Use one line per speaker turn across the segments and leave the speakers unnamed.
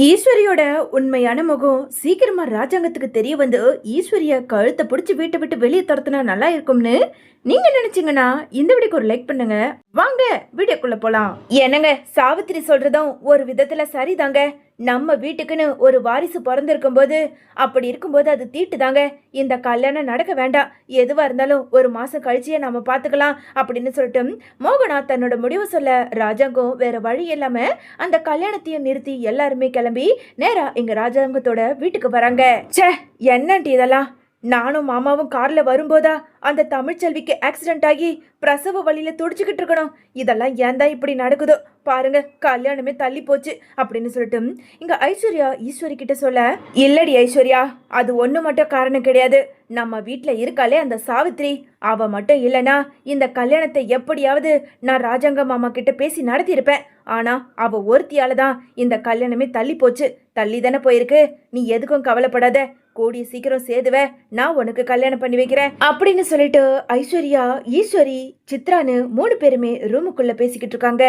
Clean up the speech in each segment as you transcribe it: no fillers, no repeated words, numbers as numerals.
ஈஸ்வரியோட உண்மையான முகம் சீக்கிரமா ராஜாங்கத்துக்கு தெரிய வந்து ஈஸ்வரிய கழுத்தை பிடிச்சி வீட்டை விட்டு வெளியே துரத்துனா நல்லா இருக்கும்னு நீங்க நினைச்சீங்கன்னா இந்த வீடியோக்கு ஒரு லைக் பண்ணுங்க. வாங்க வீடியோக்குள்ள போலாம். என்னங்க, சாவித்திரி சொல்றதும் ஒரு விதத்துல சரிதாங்க. நம்ம வீட்டுக்குன்னு ஒரு வாரிசு பிறந்திருக்கும் போது அப்படி இருக்கும்போது அது தீட்டு தாங்க. இந்த கல்யாணம் நடக்க வேண்டாம், எதுவா இருந்தாலும் ஒரு மாசம் கழிச்சியே நம்ம பாத்துக்கலாம் அப்படின்னு சொல்லிட்டு மோகனா தன்னோட முடிவு சொல்ல ராஜாங்கம் வேற வழி இல்லாம அந்த கல்யாணத்தையும் நிறுத்தி எல்லாருமே கிளம்பி நேரா எங்க ராஜாங்கத்தோட வீட்டுக்கு வராங்க. ச்சே, என்னன்ட்டு இதெல்லாம்? நானும் மாமாவும் கார்ல வரும்போதா அந்த தமிழ்ச்செல்விக்கு ஆக்சிடென்ட் ஆகி பிரசவ வழியில துடிச்சுக்கிட்டு இருக்கணும். இதெல்லாம் ஏன் தான் இப்படி நடக்குதோ பாருங்க, கல்யாணமே தள்ளி போச்சு அப்படின்னு சொல்லிட்டு இங்க ஐஸ்வர்யா ஈஸ்வரி கிட்ட சொல்ல, இல்லடி ஐஸ்வர்யா, அது ஒண்ணு மட்டும் காரணம் கிடையாது. நம்ம வீட்டுல இருக்காளே அந்த சாவித்ரி, அவ மட்டும் இல்லனா இந்த கல்யாணத்தை எப்படியாவது நான் ராஜாங்க மாமா கிட்ட பேசி நடத்தியிருப்பேன். ஆனா அவ ஒருத்தியால தான் இந்த கல்யாணமே தள்ளி போச்சு. தள்ளி தானே போயிருக்கு. நீ எதுக்கும் கவலைப்படாத, கூடிய சீக்கிரம் சேதுவ நான் உனக்கு கல்யாணம் பண்ணி வைக்கிறேன் அப்படின்னு சொல்லிட்டு ஐஸ்வர்யா, ஈஸ்வரி, சித்ரான்னு 3 பேருமே ரூமுக்குள்ள பேசிக்கிட்டு இருக்காங்க.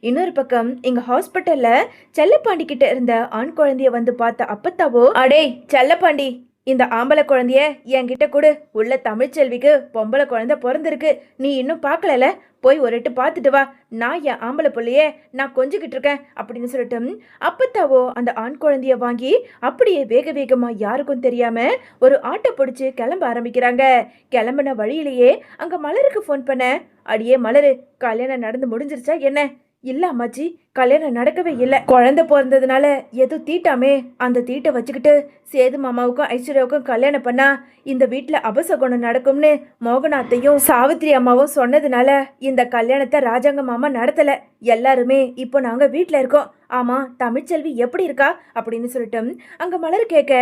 இன்னொரு பக்கம் இங்க ஹாஸ்பிட்டல்ல செல்லப்பாண்டி கிட்ட இருந்த ஆண் குழந்தைய வந்து பார்த்த அப்பத்தாவோ, அடே செல்லப்பாண்டி, இந்த ஆம்பளை குழந்தைய என்கிட்ட கொடு. உள்ள தமிழ்ச்செல்விக்கு பொம்பளை குழந்தை பிறந்திருக்கு, நீ இன்னும் பார்க்கல, போய் ஒரு எட்டு பார்த்துட்டு வா. நான் என் ஆம்பளை பிள்ளையே நான் கொஞ்சிக்கிட்டு இருக்கேன் அப்படின்னு சொல்லிட்டு அப்பத்தாவோ அந்த ஆண் குழந்தைய வாங்கி அப்படியே வேக வேகமா யாருக்கும் தெரியாம ஒரு ஆட்டோ பிடிச்சு கிளம்ப ஆரம்பிக்கிறாங்க. கிளம்பின வழியிலேயே அங்க மலருக்கு ஃபோன் பண்ண, அடியே மலரு, கல்யாணம் நடந்து முடிஞ்சிருச்சா என்ன? இல்ல அம்மாச்சி, கல்யாணம் நடக்கவே இல்லை. குழந்தை பிறந்ததுனால ஏதோ தீட்டாமே, அந்த தீட்டை வச்சுக்கிட்டு சேது மாமாவுக்கும் ஐஸ்வர்யாவுக்கும் கல்யாணம் பண்ணா இந்த வீட்டுல அபசகுணம் நடக்கும்னு மோகநாத்தையும் சாவித்திரி அம்மாவும் சொன்னதுனால இந்த கல்யாணத்தை ராஜாங்க மாமா நடத்தல. எல்லாருமே இப்போ நாங்க வீட்டுல இருக்கோம். ஆமா, தமிழ்ச்செல்வி எப்படி இருக்கா அப்படின்னு சொல்லிட்டு அங்க மலர் கேட்க,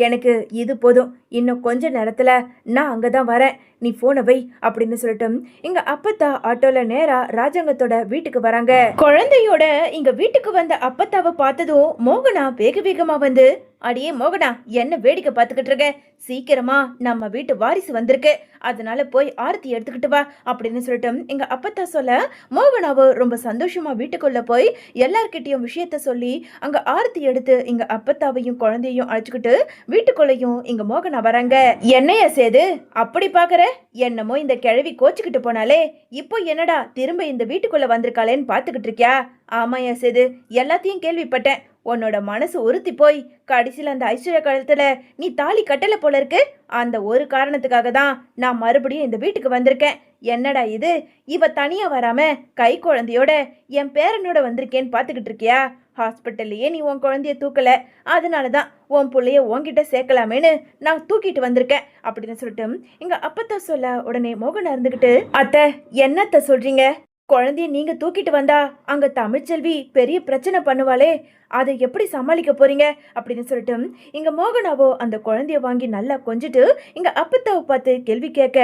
எனக்கு இது போதும், இன்னும் கொஞ்ச நேரத்துல நான் அங்கதான் வரேன், நீ போனை வை அப்படின்னு சொல்லிட்டு இங்க அப்பத்தா ஆட்டோல நேரா ராஜாங்கத்தோட வீட்டுக்கு வராங்க. குழந்தையோட இங்க வீட்டுக்கு வந்த அப்பத்தாவை பார்த்ததும் மோகனா வேக வேகமா வந்து, அடியே மோகனா, என்ன வேடிக்கை பார்த்துக்கிட்டு இருக்க? சீக்கிரமா நம்ம வீட்டு வாரிசு வந்திருக்கு, அதனால போய் ஆரத்தி எடுத்துக்கிட்டு வா அப்படின்னு சொல்லிட்டு எங்க அப்பத்தா சொல்ல, மோகனாவோ ரொம்ப சந்தோஷமா வீட்டுக்குள்ள போய் எல்லார்கிட்டையும் விஷயத்த சொல்லி அங்க ஆரத்தி எடுத்து இங்க அப்பத்தாவையும் குழந்தையும் அழைச்சுக்கிட்டு வீட்டுக்குள்ளேயும் இங்க மோகனா வராங்க. என்னைய சேது அப்படி பாக்குற? என்னமோ இந்த கிழவி கோச்சுக்கிட்டு போனாலே, இப்போ என்னடா திரும்ப இந்த வீட்டுக்குள்ள வந்திருக்காளேன்னு பாத்துக்கிட்டு இருக்கியா? ஆமாயா சேது, எல்லாத்தையும் கேள்விப்பட்டேன். உன்னோட மனசு உறுத்தி போய் கடைசியில் அந்த ஐஸ்வர்யா கழுத்துல நீ தாலி கட்டல போல இருக்கு. அந்த ஒரு காரணத்துக்காக தான் நான் மறுபடியும் இந்த வீட்டுக்கு வந்திருக்கேன். என்னடா இது, இவ தனியா வராம கை குழந்தையோட என் பேரனோட வந்திருக்கேன்னு பாத்துக்கிட்டு இருக்கியா? ஹாஸ்பிட்டல்லையே நீ உன் குழந்தைய தூக்கல, அதனாலதான் உன் பிள்ளைய உன்கிட்ட சேர்க்கலாமேன்னு நான் தூக்கிட்டு வந்திருக்கேன் அப்படின்னு சொல்லிட்டு இங்க அப்பத்தா சொல்ல, உடனே மோகனா இருந்துகிட்டு, அத்தை என்னத்த சொல்றீங்க? குழந்தைய நீங்க தூக்கிட்டு வந்தா அங்க தமிழ்ச்செல்வி பெரிய பிரச்சனை பண்ணுவாளே, அதை எப்படி சமாளிக்க போறீங்க அப்படின்னு சொல்லிட்டு இங்க மோகனாவோ அந்த குழந்தைய வாங்கி நல்லா கொஞ்சிட்டு இங்க அப்பத்தாவை பார்த்து கேள்வி கேட்க,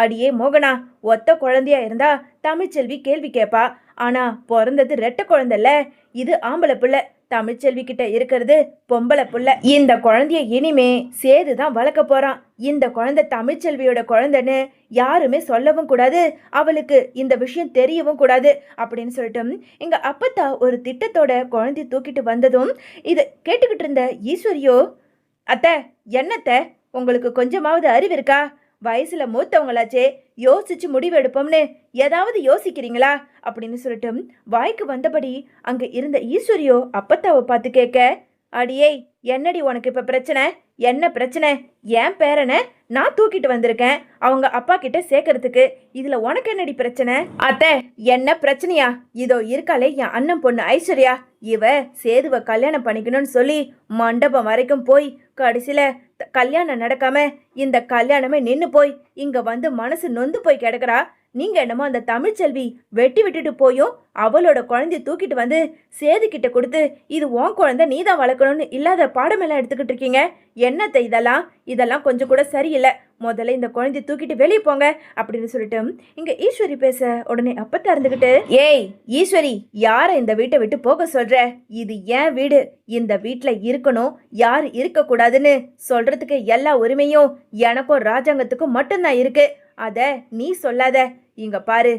அடியே மோகனா, ஒத்த குழந்தையா இருந்தா தமிழ்ச்செல்வி கேள்வி கேட்பா. ஆனா பிறந்தது ரெட்டை குழந்தைல, இது ஆம்பளை பிள்ளை. தமிழ்ச்செல்வி கிட்ட இருக்கிறது பொம்பளை புள்ள. இந்த குழந்தைய இனிமே சேதுதான் வளர்க்க போறான். இந்த குழந்தை தமிழ்ச்செல்வியோட குழந்தைன்னு யாருமே சொல்லவும் கூடாது, அவளுக்கு இந்த விஷயம் தெரியவும் கூடாது அப்படின்னு சொல்லிட்டு எங்க அப்பத்தா ஒரு திட்டத்தோட குழந்தைய தூக்கிட்டு வந்ததும் இது கேட்டுக்கிட்டு இருந்த ஈஸ்வரியோ, அத்தை என்னத்த, உங்களுக்கு கொஞ்சமாவது அறிவு இருக்கா? வயசுல மூத்தவங்களாச்சே, யோசிச்சு முடிவு எடுப்போம்னு ஏதாவது யோசிக்கிறீங்களா அப்படின்னு சொல்லிட்டு வாய்க்கு வந்தபடி அங்க இருந்த ஈஸ்வரியோ அப்பத்தாவை பார்த்து கேட்க, அடியே என்னடி உனக்கு இப்ப பிரச்சனை? என்ன பிரச்சனை? என் பேரனை நான் தூக்கிட்டு வந்திருக்கேன் அவங்க அப்பா கிட்ட சேர்க்கறதுக்கு, இதுல உனக்கு என்னடி பிரச்சனை? அத்தை என்ன பிரச்சனையா? இதோ இருக்காளே என் அண்ணன் பொண்ணு ஐஸ்வர்யா, இவ சேதுவ கல்யாணம் பண்ணிக்கணும்னு சொல்லி மண்டபம் வரைக்கும் போய் கடைசியில கல்யாணம் நடக்காம இந்த கல்யாணமே நின்னு போய் இங்க வந்து மனசு நொந்து போய் கிடக்குறா. நீங்க என்னமோ அந்த தமிழ்ச்செல்வி வெட்டி விட்டுட்டு போயும் அவளோட குழந்தைய தூக்கிட்டு வந்து சேது கிட்ட கொடுத்து இது உன் குழந்தை நீதான் வளர்க்கணும்னு இல்லாத பாடமெல்லாம் எடுத்துக்கிட்டு இருக்கீங்க. என்னத்தை இதெல்லாம் கொஞ்சம் கூட சரியில்லை. முதல்ல இந்த குழந்தைய தூக்கிட்டு வெளியே போங்க அப்படின்னு சொல்லிட்டு இங்க ஈஸ்வரி பேச, உடனே அப்பத்தா இருந்துகிட்டு, ஏய் ஈஸ்வரி, யார இந்த வீட்டை விட்டு போக சொல்ற? இது ஏன் வீடு, இந்த வீட்டுல இருக்கணும், யாரு இருக்க கூடாதுன்னு சொல்றதுக்கு எல்லா உரிமையும் எனக்கும் ராஜாங்கத்துக்கும் மட்டும்தான் இருக்கு. அத நீ சொல்லாத. இங்க பாரு,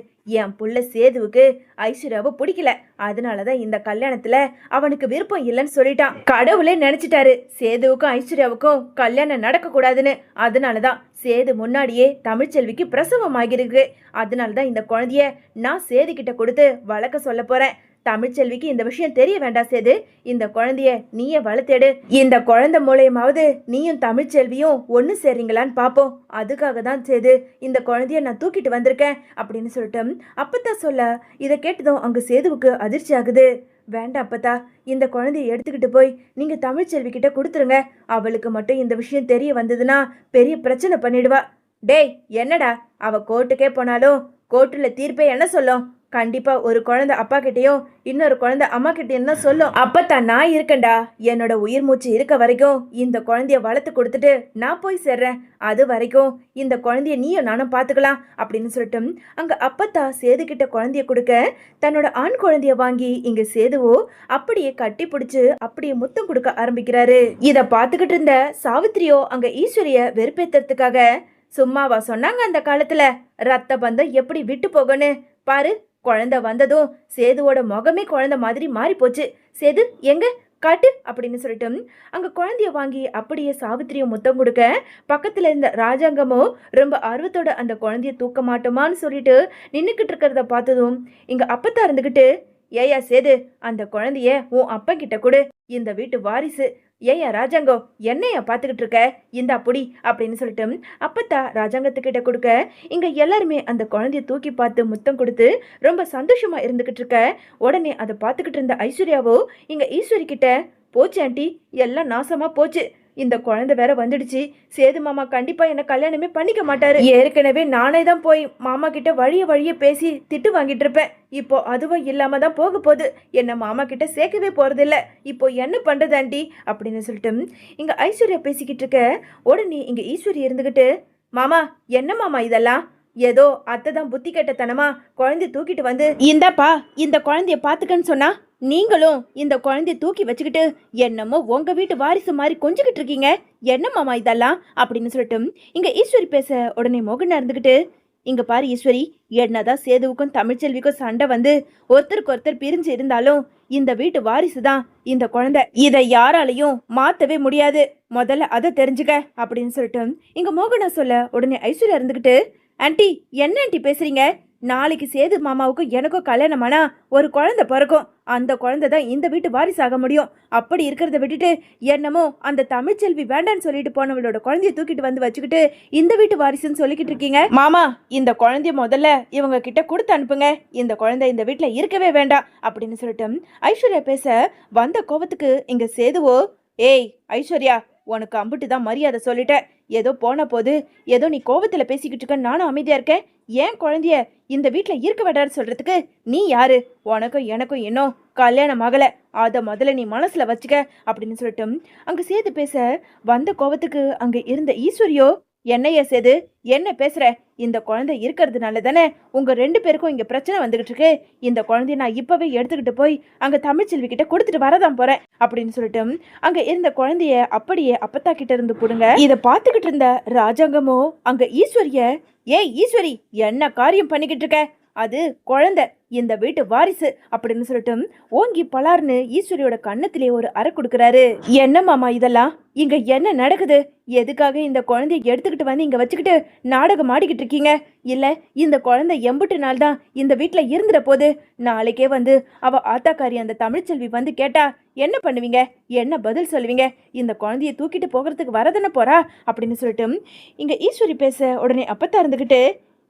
என் புள்ள சேதுவுக்கு ஐஸ்வர்யாவை பிடிக்கல, அதனாலதான் இந்த கல்யாணத்துல அவனுக்கு விருப்பம் இல்லைன்னு சொல்லிட்டான். கடவுளே நினைச்சிட்டாரு சேதுவுக்கும் ஐஸ்வர்யாவுக்கும் கல்யாணம் நடக்க கூடாதுன்னு. அதனாலதான் சேது முன்னாடியே தமிழ்ச்செல்விக்கு பிரசவம் ஆகிருக்கு. அதனாலதான் இந்த குழந்தைய நான் சேது கிட்ட கொடுத்து வளர்க்க சொல்ல போறேன். தமிழ்ச்செல்விக்கு இந்த விஷயம் தெரிய வேண்டாம் சேது. இந்த குழந்தைய நீயே வளர்த்தெடு. இந்த குழந்தை மூலயமாவது நீயும் தமிழ்ச்செல்வியும் ஒன்று சேர்றீங்களான்னு பார்ப்போம். அதுக்காக தான் சேது இந்த குழந்தைய நான் தூக்கிட்டு வந்திருக்கேன் அப்படின்னு சொல்லிட்டு அப்பத்தான் சொல்ல, இதை கேட்டதும் அங்க சேதுவுக்கு அதிர்ச்சி ஆகுது. வேண்டாம் அப்பத்தா, இந்த குழந்தைய எடுத்துக்கிட்டு போய் நீங்க தமிழ்ச்செல்வி கிட்ட கொடுத்துருங்க. அவளுக்கு மட்டும் இந்த விஷயம் தெரிய வந்ததுன்னா பெரிய பிரச்சனை பண்ணிடுவா. டேய் என்னடா, அவ கோர்ட்டுக்கே போனாலும் கோர்ட்டுல தீர்ப்பே என்ன சொல்லும்? கண்டிப்பா ஒரு குழந்தை அப்பா கிட்டயும் இன்னொரு குழந்தை அம்மா கிட்டயும் தான் சொல்லும். அப்பத்தான் நான் இருக்கேன்டா. என்னோட உயிர் மூச்சு இருக்க வரைக்கும் இந்த குழந்தைய வளர்த்து கொடுத்துட்டு நான் போய் சேர்றேன். அது வரைக்கும் இந்த குழந்தைய நீயும் நானும் பாத்துக்கலாம் அப்படின்னு சொல்லிட்டு அங்க அப்பத்தா சேது கிட்ட குழந்தைய கொடுக்க, தன்னோட ஆண் குழந்தைய வாங்கி இங்க சேதுவோ அப்படியே கட்டி பிடிச்சு அப்படியே முத்தம் கொடுக்க ஆரம்பிக்கிறாரு. இத பாத்துக்கிட்டு இருந்த சாவித்திரியோ அங்க ஈஸ்வரிய வெறுப்பேத்துறதுக்காக, சும்மாவா சொன்னாங்க அந்த காலத்துல ரத்த பந்தம் எப்படி விட்டு போகன்னு? பாரு, குழந்தை வந்ததும் சேதுவோட முகமே குழந்தை மாதிரி மாறி போச்சு. சேது எங்க காட்டு அப்படின்னு சொல்லிட்டு அங்க குழந்தைய வாங்கி அப்படியே சாவித்திரிய முத்தம் கொடுக்க, பக்கத்துல இருந்த ராஜாங்கமோ ரொம்ப ஆர்வத்தோட அந்த குழந்தைய தூக்க மாட்டோமான்னு சொல்லிட்டு நின்னுக்கிட்டு இருக்கிறத பார்த்ததும் இங்க அப்பத்தா இருந்துகிட்டு, ஏயா சேது, அந்த குழந்தைய உன் அப்பா கிட்ட கொடு. இந்த வீட்டு வாரிசு. ஏயா ராஜாங்கம், என்னையா பாத்துக்கிட்டு இருக்க? இந்த அப்படி அப்படின்னு சொல்லிட்டு அப்பத்தா ராஜாங்கத்துக்கிட்ட கொடுக்க, இங்க எல்லாருமே அந்த குழந்தைய தூக்கி பார்த்து முத்தம் கொடுத்து ரொம்ப சந்தோஷமா இருந்துகிட்டு இருக்க. உடனே அதை பார்த்துக்கிட்டு இருந்த ஐஸ்வர்யாவோ இங்க ஈஸ்வரி கிட்ட, போச்சு ஆண்டி, எல்லாம் நாசமா போச்சு. இந்த குழந்தை வேற வந்துடுச்சு. சேது மாமா கண்டிப்பா என்ன கல்யாணமே பண்ணிக்க மாட்டாரு. ஏற்கனவே நானே தான் போய் மாமா கிட்ட வழிய பேசி திட்டு வாங்கிட்டு இருப்பேன். இப்போ அதுவும் இல்லாம தான் போக போகுது. என்ன மாமா கிட்ட சேர்க்கவே போறதில்ல. இப்போ என்ன பண்றது ஆண்டி அப்படின்னு சொல்லிட்டு இங்க ஐஸ்வர்யா பேசிக்கிட்டு இருக்க. உடனே இங்க ஈஸ்வரி இருந்துகிட்டு, மாமா என்ன மாமா இதெல்லாம்? ஏதோ அத்தை தான் புத்தி கெட்டத்தனமா குழந்தைய தூக்கிட்டு வந்து, இந்தப்பா இந்த குழந்தைய பாத்துக்கன்னு சொன்னா நீங்களும் இந்த குழந்தைய தூக்கி வச்சுக்கிட்டு என்னமோ உங்க வீட்டு வாரிசு மாதிரி கொஞ்சிக்கிட்டு இருக்கீங்க. என்ன மாமா இதெல்லாம் அப்படின்னு சொல்லிட்டு இங்க ஈஸ்வரி பேச, உடனே மோகனா இருந்துகிட்டு, இங்க பாரு ஈஸ்வரி, என்னதான் சேதுவுக்கும் தமிழ்ச்செல்விக்கும் சண்டை வந்து ஒருத்தருக்கு ஒருத்தர் பிரிஞ்சு இருந்தாலும் இந்த வீட்டு வாரிசு தான் இந்த குழந்தை. இதை யாராலையும் மாத்தவே முடியாது. முதல்ல அதை தெரிஞ்சுக்க அப்படின்னு சொல்லிட்டு இங்க மோகனா சொல்ல, உடனே ஐஸ்வர்யா இருந்துகிட்டு, ஆண்டி என்ன ஆண்டி பேசுறீங்க? நாளைக்கு சேது மாமாவுக்கும் எனக்கும் கல்யாணமானா ஒரு குழந்தை பிறக்கும். அந்த குழந்தை தான் இந்த வீட்டு வாரிசாக முடியும். அப்படி இருக்கிறத விட்டுட்டு என்னமோ அந்த தமிழ்ச்செல்வி வேண்டான்னு சொல்லிட்டு போனவளோட குழந்தைய தூக்கிட்டு வந்து வச்சுக்கிட்டு இந்த வீட்டு வாரிசுன்னு சொல்லிக்கிட்டு இருக்கீங்க. மாமா, இந்த குழந்தைய முதல்ல இவங்க கிட்ட கொடுத்து அனுப்புங்க. இந்த குழந்தை இந்த வீட்டுல இருக்கவே வேண்டாம் அப்படின்னு சொல்லிட்டு ஐஸ்வர்யா பேச, வந்த கோவத்துக்கு இங்க சேதுவோ, ஏய் ஐஸ்வர்யா, உனக்கு அம்பிட்டு தான் மரியாதை சொல்லிட்டேன். ஏதோ போன போது ஏதோ நீ கோவத்துல பேசிக்கிட்டு இருக்க, நானும் அமைதியா இருக்கேன். ஏன் குழந்தைய இந்த வீட்டுல இருக்க வேண்டான்னு சொல்றதுக்கு நீ யாரு? உனக்கும் எனக்கும் இன்னும் கல்யாணம் ஆகல, அத முதல்ல நீ மனசுல வச்சுக்க அப்படின்னு சொல்லிட்டு அங்க சேது பேச, வந்த கோவத்துக்கு அங்க இருந்த ஈஸ்வரியோ, என்னைய சேது என்ன பேசுற? இந்த குழந்தை இருக்கிறதுனால தானே உங்க 2 பேருக்கும் இங்க பிரச்சனை வந்துகிட்டு இருக்கு. இந்த குழந்தைய நான் இப்பவே எடுத்துக்கிட்டு போய் அங்க தமிழ்ச்செல்வி கிட்ட கொடுத்துட்டு வரதான் போறேன் அப்படின்னு சொல்லிட்டு அங்க இருந்த குழந்தைய அப்படியே அப்பத்தா கிட்ட இருந்து புடுங்க. இத பாத்துக்கிட்டு இருந்த ராஜாங்கமோ அங்க ஈஸ்வரிய, ஏய் ஈஸ்வரி, என்ன காரியம் பண்ணிக்கிட்டு இருக்க? அது குழந்தை, இந்த வீட்டு வாரிசு அப்படின்னு சொல்லிட்டு ஓங்கி பலார்னு ஈஸ்வரியோட கண்ணத்திலே ஒரு அறை கொடுக்கறாரு. என்ன மாமா இதெல்லாம்? இங்க என்ன நடக்குது? எதுக்காக இந்த குழந்தைய எடுத்துக்கிட்டு வந்து இங்க வச்சுக்கிட்டு நாடகம் ஆடிக்கிட்டு இருக்கீங்க? இல்ல இந்த குழந்தை எம்புட்டு நாள் தான் இந்த வீட்டுல இருந்துட போது? நாளைக்கே வந்து அவ ஆத்தாக்காரி அந்த தமிழ்ச்செல்வி வந்து கேட்டா என்ன பண்ணுவீங்க? என்ன பதில் சொல்லுவீங்க? இந்த குழந்தைய தூக்கிட்டு போகிறதுக்கு வரதானே போறா அப்படின்னு சொல்லிட்டு இங்க ஈஸ்வரி பேச, உடனே அப்பத்தா இருந்துகிட்டு,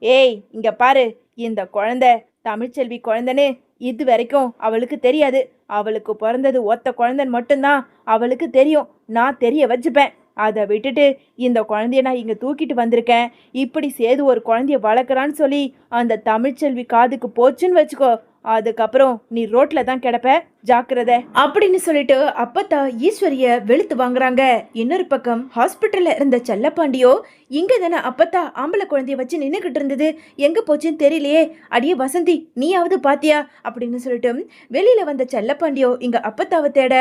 ஏய் இங்க பாரு, இந்த குழந்தை தமிழ்ச்செல்வி குழந்தைன்னு இது வரைக்கும் அவளுக்கு தெரியாது. அவளுக்கு பிறந்தது ஒத்த குழந்தைன்னு மட்டும்தான் அவளுக்கு தெரியும். நான் தெரிய வச்சுப்பேன். அதை விட்டுட்டு இந்த குழந்தைய நான் இங்க தூக்கிட்டு வந்திருக்கேன், இப்படி சேது ஒரு குழந்தைய வளர்க்குறான்னு சொல்லி அந்த தமிழ்ச்செல்வி காதுக்கு போச்சுன்னு வச்சுக்கோ, அதுக்கப்புறம் நீ ரோட்ல தான் கிடப்ப, ஜாக்கிரதை அப்படின்னு சொல்லிட்டு அப்பத்தா ஈஸ்வரிய வெளுத்து வாங்குறாங்க. இன்னொரு பக்கம் ஹாஸ்பிட்டல்ல இருந்த செல்லப்பாண்டியோ, இங்க தானே அப்பத்தா ஆம்பளை குழந்தைய வச்சு நின்னுகிட்டு இருந்தது, எங்க போச்சுன்னு தெரியலையே, அடியே வசந்தி நீயாவது பாத்தியா அப்படின்னு சொல்லிட்டு வெளியில வந்த செல்லப்பாண்டியோ இங்க அப்பத்தாவை தேட,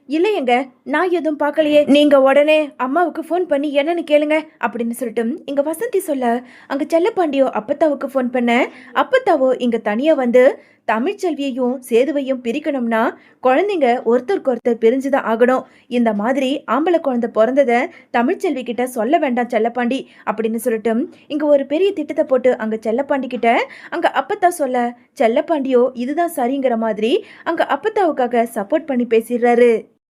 இல்லையங்க, நான் எதுவும் பார்க்கலையே. நீங்க உடனே அம்மாவுக்கு ஃபோன் பண்ணி என்னன்னு கேளுங்க அப்படின்னு சொல்லிட்டு இங்க வசந்தி சொல்ல, அங்க செல்லப்பாண்டியோ அப்பத்தாவுக்கு ஃபோன் பண்ண, அப்பத்தாவோ இங்க தனியா வந்து தமிழ்ச்செல்வியையும் சேதுவையும் பிரிக்கணும்னா குழந்தைங்க ஒருத்தருக்கு ஒருத்தர் பிரிஞ்சுதான் ஆகணும். இந்த மாதிரி ஆம்பளை குழந்தை பிறந்ததை தமிழ்ச்செல்வி கிட்ட சொல்ல வேண்டாம் செல்லப்பாண்டி அப்படின்னு சொல்லிட்டு இங்க ஒரு பெரிய திட்டத்தை போட்டு அங்க செல்லப்பாண்டி கிட்ட அங்க அப்பத்தா சொல்ல, செல்லப்பாண்டியோ இதுதான் சரிங்கிற மாதிரி அங்க அப்பத்தாவுக்காக சப்போர்ட் பண்ணி பேசிடுறாரு.